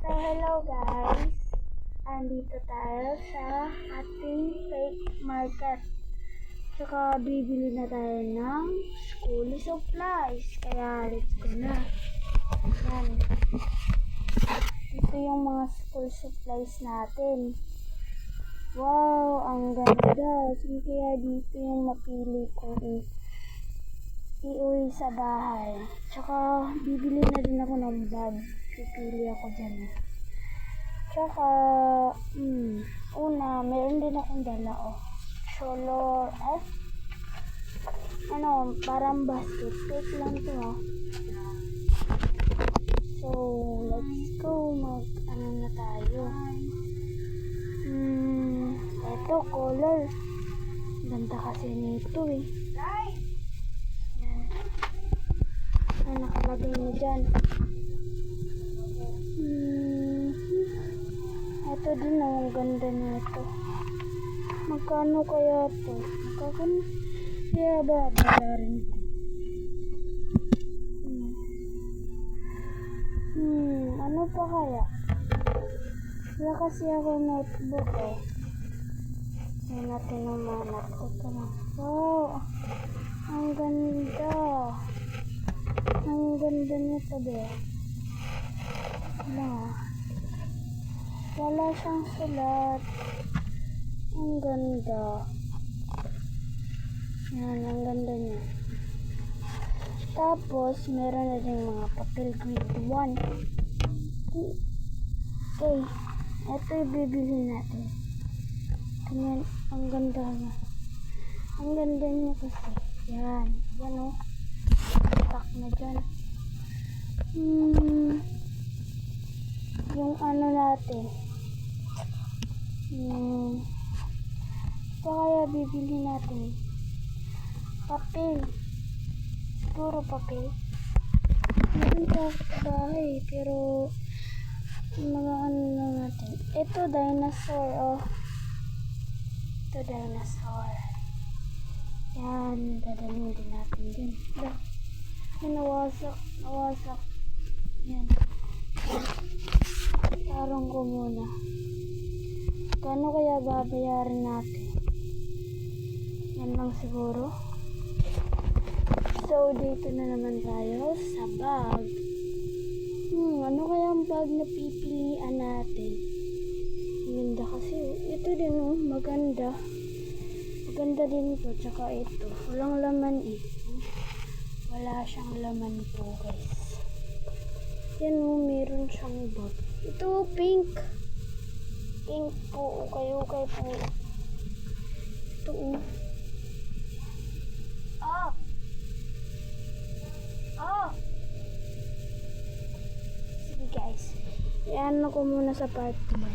So, hello guys! Andito tayo sa ating fake market. Tsaka bibili na tayo ng school supplies. Kaya let's go na. Yan. Ito yung mga school supplies natin. Wow! Ang ganda. Kaya dito yung mapili kong iuwi sa bahay. Tsaka bibili na din ako ng bag. Pipili ako dyan. Tsaka, una, meron din akong dala, Cholo, parang basket. Fake lang to, So, let's go. Na tayo. Eto, color. Ganda kasi nito, Yan. Nakalagay mo dyan. Ito din, ang ganda nito. Magkano kaya to? Kaya ba bayarin ko? Ano pa kaya? Wala kasi ako notebook, Yan natin namanap. Wow! Ang ganda! Ang ganda nito, Wala siyang sulat. Ang ganda. Yan, ang ganda niya. Tapos, meron na rin mga papel grade 1. Okay. Ito yung bibili natin. Tingnan, ang ganda niya. Ang ganda niya kasi. Yan. Yan, Stuck na dyan. Yung ano natin. Ito kaya bibili natin. Papel. Siguro papel. Meron sa bahay. Pero mga ano na natin. Ito dinosaur. Ito dinosaur. Yan. Dadalhin din natin din. Nawasak. Yan. Tarong ko muna. Kano kaya babayaran natin? Yan lang siguro. So, dito na naman tayo sa bag. Ano kaya ang bag na pipilian natin? Maganda kasi. Ito din, maganda. Maganda din ito. Tsaka ito. Walang laman, Wala siyang laman po, guys. Yan, meron siyang bag. Ito, pink. Pink po. Ukay-ukay po. Ito, Sige, guys. Iyan ko muna sa part 2.